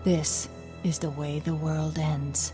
This is the way the world ends.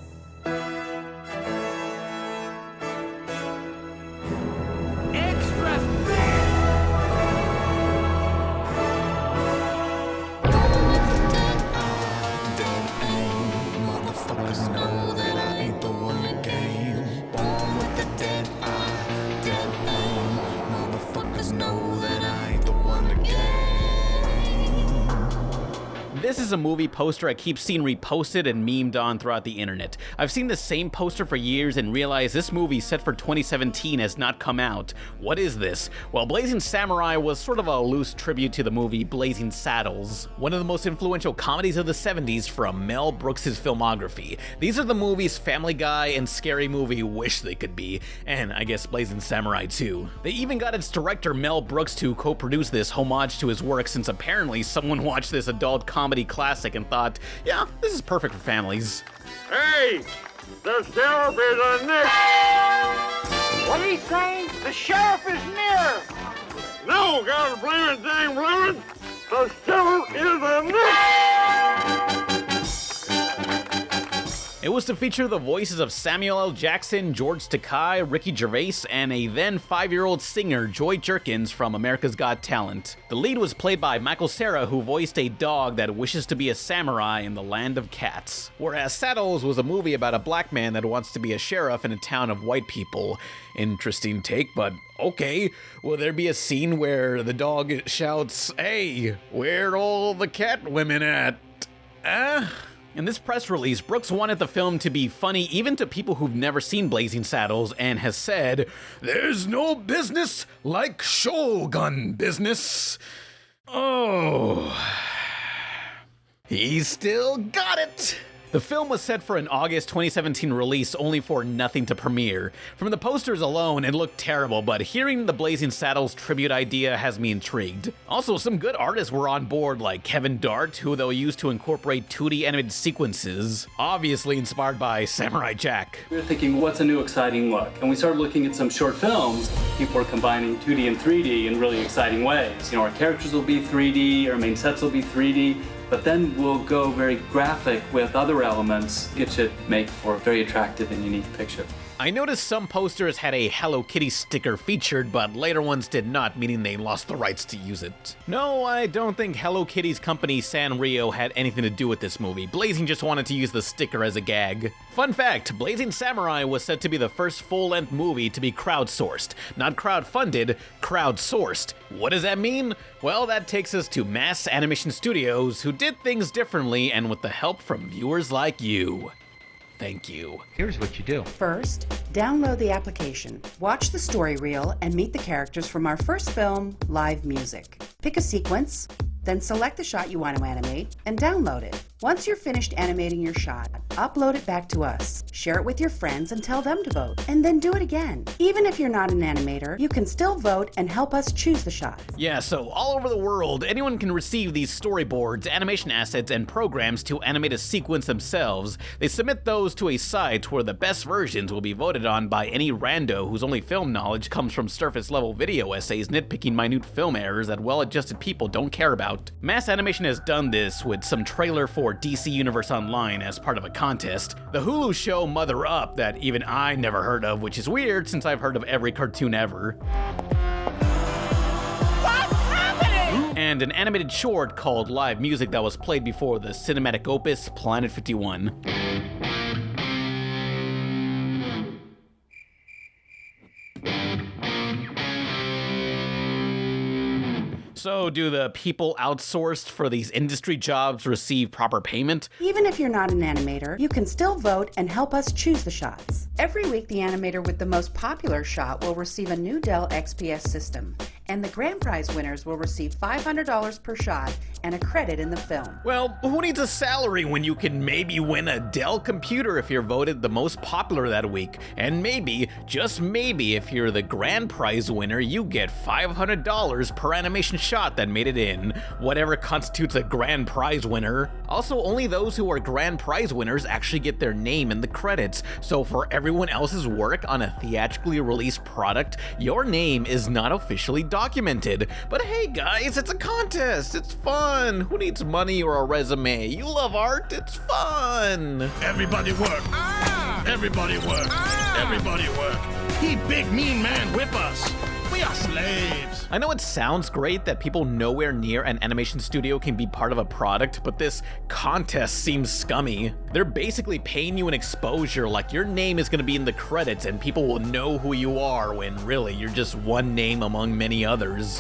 This is a movie poster I keep seeing reposted and memed on throughout the internet. I've seen the same poster for years and realized this movie set for 2017 has not come out. What is this? Well, Blazing Samurai was sort of a loose tribute to the movie Blazing Saddles, one of the most influential comedies of the 70s from Mel Brooks' filmography. These are the movies Family Guy and Scary Movie wish they could be, and I guess Blazing Samurai too. They even got its director Mel Brooks to co-produce this homage to his work, since apparently someone watched this adult comedy classic and thought, yeah, this is perfect for families. Hey, the sheriff is a nick. What are you saying? The sheriff is near. No, God blame it, dang blame it. The sheriff is a nick. It was to feature the voices of Samuel L. Jackson, George Takei, Ricky Gervais, and a then 5-year-old singer, Joy Jerkins, from America's Got Talent. The lead was played by Michael Cera, who voiced a dog that wishes to be a samurai in the land of cats. Whereas Saddles was a movie about a black man that wants to be a sheriff in a town of white people. Interesting take, but okay. Will there be a scene where the dog shouts, "Hey, where all the cat women at?" In this press release, Brooks wanted the film to be funny even to people who've never seen Blazing Saddles, and has said, "There's no business like Shogun business." Oh, he still got it. The film was set for an August 2017 release, only for nothing to premiere. From the posters alone, it looked terrible, but hearing the Blazing Saddles tribute idea has me intrigued. Also, some good artists were on board, like Kevin Dart, who they'll use to incorporate 2D animated sequences, obviously inspired by Samurai Jack. We were thinking, what's a new exciting look? And we started looking at some short films. People are combining 2D and 3D in really exciting ways. You know, our characters will be 3D, our main sets will be 3D, but then we'll go very graphic with other elements, which should make for a very attractive and unique picture. I noticed some posters had a Hello Kitty sticker featured, but later ones did not, meaning they lost the rights to use it. No, I don't think Hello Kitty's company Sanrio had anything to do with this movie. Blazing just wanted to use the sticker as a gag. Fun fact, Blazing Samurai was said to be the first full-length movie to be crowdsourced. Not crowdfunded, crowdsourced. What does that mean? Well, that takes us to Mass Animation Studios, who did things differently and with the help from viewers like you. Thank you. Here's what you do. First, download the application, watch the story reel, and meet the characters from our first film, Live Music. Pick a sequence, then select the shot you want to animate, and download it. Once you're finished animating your shot, upload it back to us, share it with your friends and tell them to vote, and then do it again. Even if you're not an animator, you can still vote and help us choose the shots. Yeah, so all over the world, anyone can receive these storyboards, animation assets, and programs to animate a sequence themselves. They submit those to a site where the best versions will be voted on by any rando whose only film knowledge comes from surface-level video essays nitpicking minute film errors that well-adjusted people don't care about. Mass Animation has done this with some trailer for DC Universe Online as part of a contest, the Hulu show Mother Up that even I never heard of, which is weird since I've heard of every cartoon ever, and an animated short called Live Music that was played before the cinematic opus Planet 51. So, do the people outsourced for these industry jobs receive proper payment? Even if you're not an animator, you can still vote and help us choose the shots. Every week, the animator with the most popular shot will receive a new Dell XPS system, and the grand prize winners will receive $500 per shot and a credit in the film. Well, who needs a salary when you can maybe win a Dell computer if you're voted the most popular that week? And maybe, just maybe, if you're the grand prize winner, you get $500 per animation shot that made it in, whatever constitutes a grand prize winner. Also, only those who are grand prize winners actually get their name in the credits, so for everyone else's work on a theatrically released product, your name is not officially documented. documented. But hey guys, it's a contest, it's fun. Who needs money or a resume? You love art, it's fun. Everybody work. Everybody work. Everybody work. He big mean man whip us. We are slaves. I know it sounds great that people nowhere near an animation studio can be part of a product, but this contest seems scummy. They're basically paying you an exposure, like your name is going to be in the credits and people will know who you are, when really you're just one name among many others.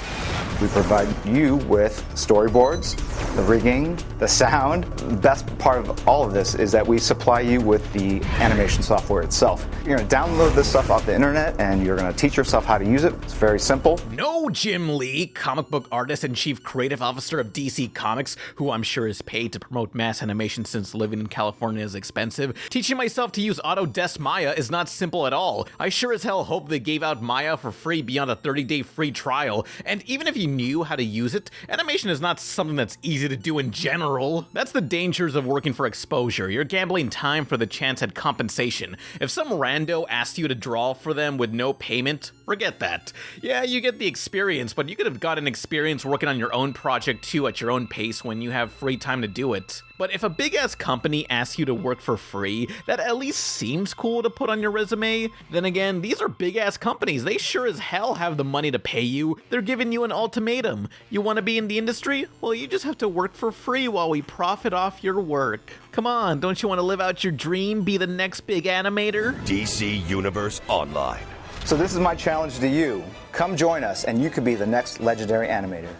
We provide you with storyboards, the rigging, the sound. The best part of all of this is that we supply you with the animation software itself. You're going to download this stuff off the internet and you're going to teach yourself how to use it. It's very simple. No, Jim Lee, comic book artist and chief creative officer of DC Comics, who I'm sure is paid to promote mass animation since living in California is expensive. Teaching myself to use Autodesk Maya is not simple at all. I sure as hell hope they gave out Maya for free beyond a 30-day free trial. And even if you knew how to use it, animation is not something that's easy to do in general. That's the dangers of working for exposure. You're gambling time for the chance at compensation. If some rando asked you to draw for them with no payment, forget that. Yeah, you get the experience, but you could have gotten experience working on your own project too at your own pace when you have free time to do it. But if a big-ass company asks you to work for free, that at least seems cool to put on your resume. Then again, these are big-ass companies. They sure as hell have the money to pay you. They're giving you an ultimatum. You want to be in the industry? Well, you just have to work for free while we profit off your work. Come on, don't you want to live out your dream, be the next big animator? DC Universe Online. So this is my challenge to you. Come join us and you could be the next legendary animator.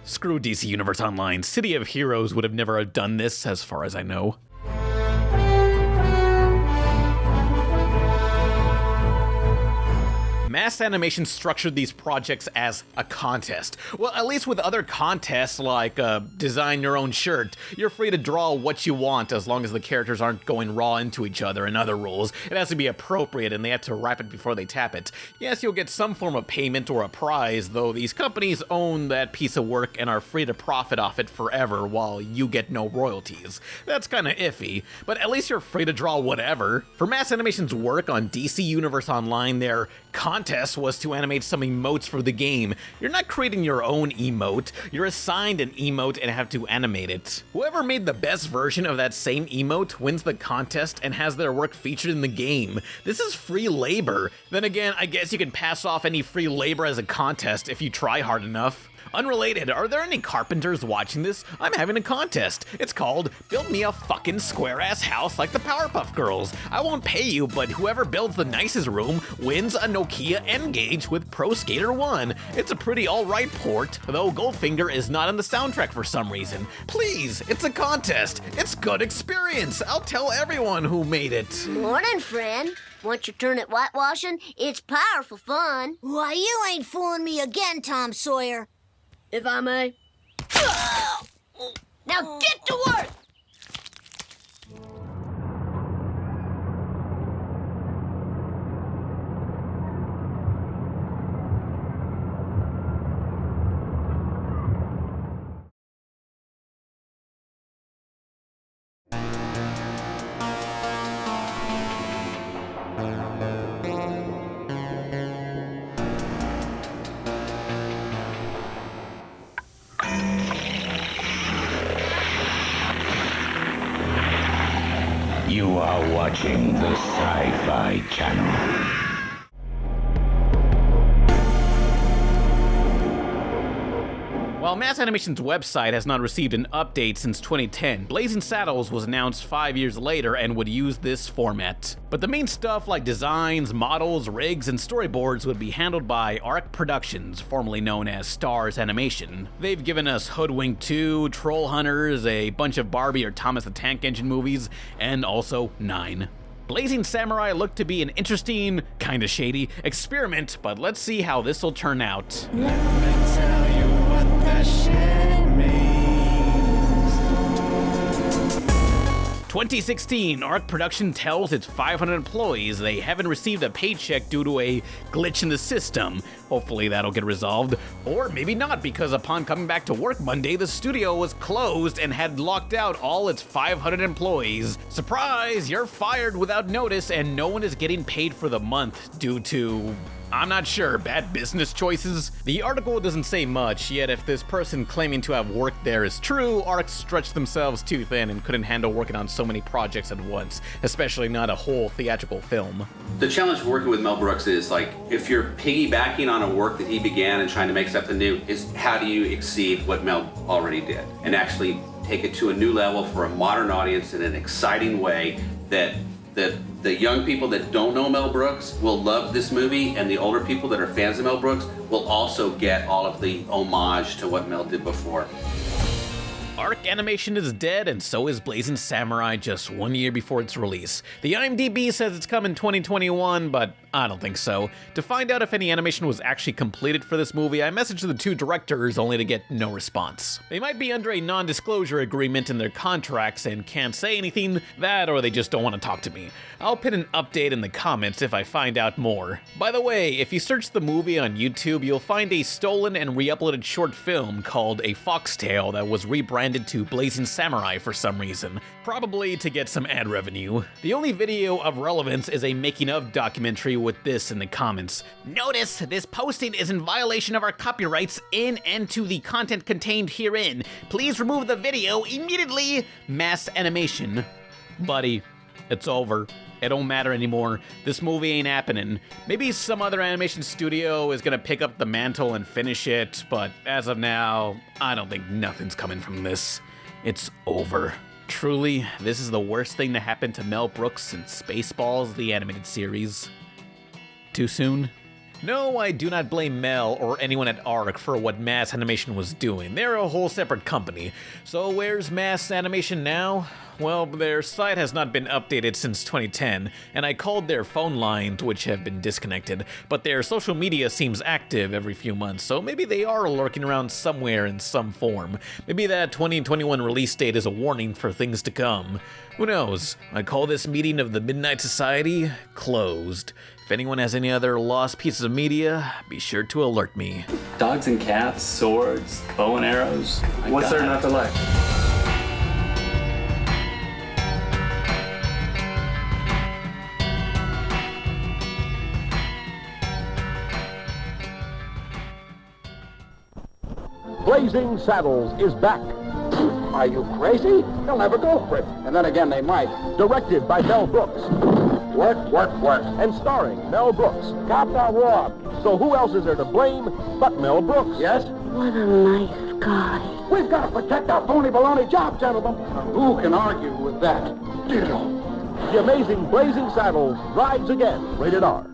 Screw DC Universe Online. City of Heroes would have never done this, as far as I know. Mass Animation structured these projects as a contest. Well, at least with other contests like design your own shirt, you're free to draw what you want as long as the characters aren't going raw into each other and other rules. It has to be appropriate and they have to wrap it before they tap it. Yes, you'll get some form of payment or a prize, though these companies own that piece of work and are free to profit off it forever while you get no royalties. That's kinda iffy, but at least you're free to draw whatever. For Mass Animation's work on DC Universe Online, their contest was to animate some emotes for the game. You're not creating your own emote, you're assigned an emote and have to animate it. Whoever made the best version of that same emote wins the contest and has their work featured in the game. This is free labor. Then again, I guess you can pass off any free labor as a contest if you try hard enough. Unrelated, are there any carpenters watching this? I'm having a contest. It's called Build Me a Fucking Square-Ass House Like the Powerpuff Girls. I won't pay you, but whoever builds the nicest room wins a Nokia N-Gage with Pro Skater 1. It's a pretty alright port, though Goldfinger is not on the soundtrack for some reason. Please, it's a contest. It's good experience. I'll tell everyone who made it. Morning, friend. Want your turn at whitewashing? It's powerful fun. Why, you ain't fooling me again, Tom Sawyer. If I may. Now get to work! You are watching the Sci-Fi Channel. While Mass Animation's website has not received an update since 2010, Blazing Saddles was announced 5 years later and would use this format. But the main stuff like designs, models, rigs, and storyboards would be handled by Arc Productions, formerly known as Stars Animation. They've given us Hoodwink 2, Troll Hunters, a bunch of Barbie or Thomas the Tank Engine movies, and also 9. Blazing Samurai looked to be an interesting, kinda shady, experiment, but let's see how this'll turn out. Let me tell you what that shit means. 2016, Arc Production tells its 500 employees they haven't received a paycheck due to a glitch in the system. Hopefully that'll get resolved. Or maybe not, because upon coming back to work Monday, the studio was closed and had locked out all its 500 employees. Surprise, you're fired without notice and no one is getting paid for the month due to I'm not sure, bad business choices? The article doesn't say much, yet if this person claiming to have worked there is true, ARC stretched themselves too thin and couldn't handle working on so many projects at once, especially not a whole theatrical film. The challenge of working with Mel Brooks is like, if you're piggybacking on a work that he began and trying to make something new, is how do you exceed what Mel already did and actually take it to a new level for a modern audience in an exciting way that the young people that don't know Mel Brooks will love this movie, and the older people that are fans of Mel Brooks will also get all of the homage to what Mel did before. ARC animation is dead, and so is Blazing Samurai just 1 year before its release. The IMDb says it's coming 2021, but I don't think so. To find out if any animation was actually completed for this movie, I messaged the two directors only to get no response. They might be under a non-disclosure agreement in their contracts and can't say anything, that or they just don't want to talk to me. I'll pin an update in the comments if I find out more. By the way, if you search the movie on YouTube, you'll find a stolen and re-uploaded short film called A Foxtail that was rebranded to Blazing Samurai for some reason, probably to get some ad revenue. The only video of relevance is a making of documentary with this in the comments. Notice this posting is in violation of our copyrights in and to the content contained herein. Please remove the video immediately. Mass animation. Buddy, it's over. It don't matter anymore. This movie ain't happening. Maybe some other animation studio is gonna pick up the mantle and finish it, but as of now, I don't think nothing's coming from this. It's over. Truly, this is the worst thing to happen to Mel Brooks since Spaceballs, the animated series. Too soon? No, I do not blame Mel or anyone at ARC for what Mass Animation was doing. They're a whole separate company. So where's Mass Animation now? Well, their site has not been updated since 2010, and I called their phone lines, which have been disconnected, but their social media seems active every few months, so maybe they are lurking around somewhere in some form. Maybe that 2021 release date is a warning for things to come. Who knows? I call this meeting of the Midnight Society closed. If anyone has any other lost pieces of media, be sure to alert me. Dogs and cats, swords, bow and arrows. What's there not to like? Blazing Saddles is back. Are you crazy? They'll never go for it. And then again, they might. Directed by Mel Brooks. Work, work, work. And starring Mel Brooks. Captain Rock. So who else is there to blame but Mel Brooks? Yes? What a nice guy. We've got to protect our phony baloney job, gentlemen. Who can argue with that? Ditto. The amazing Blazing Saddles rides again. Rated R.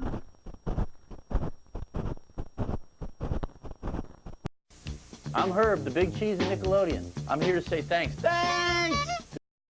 I'm Herb, the Big Cheese of Nickelodeon. I'm here to say thanks. Thanks!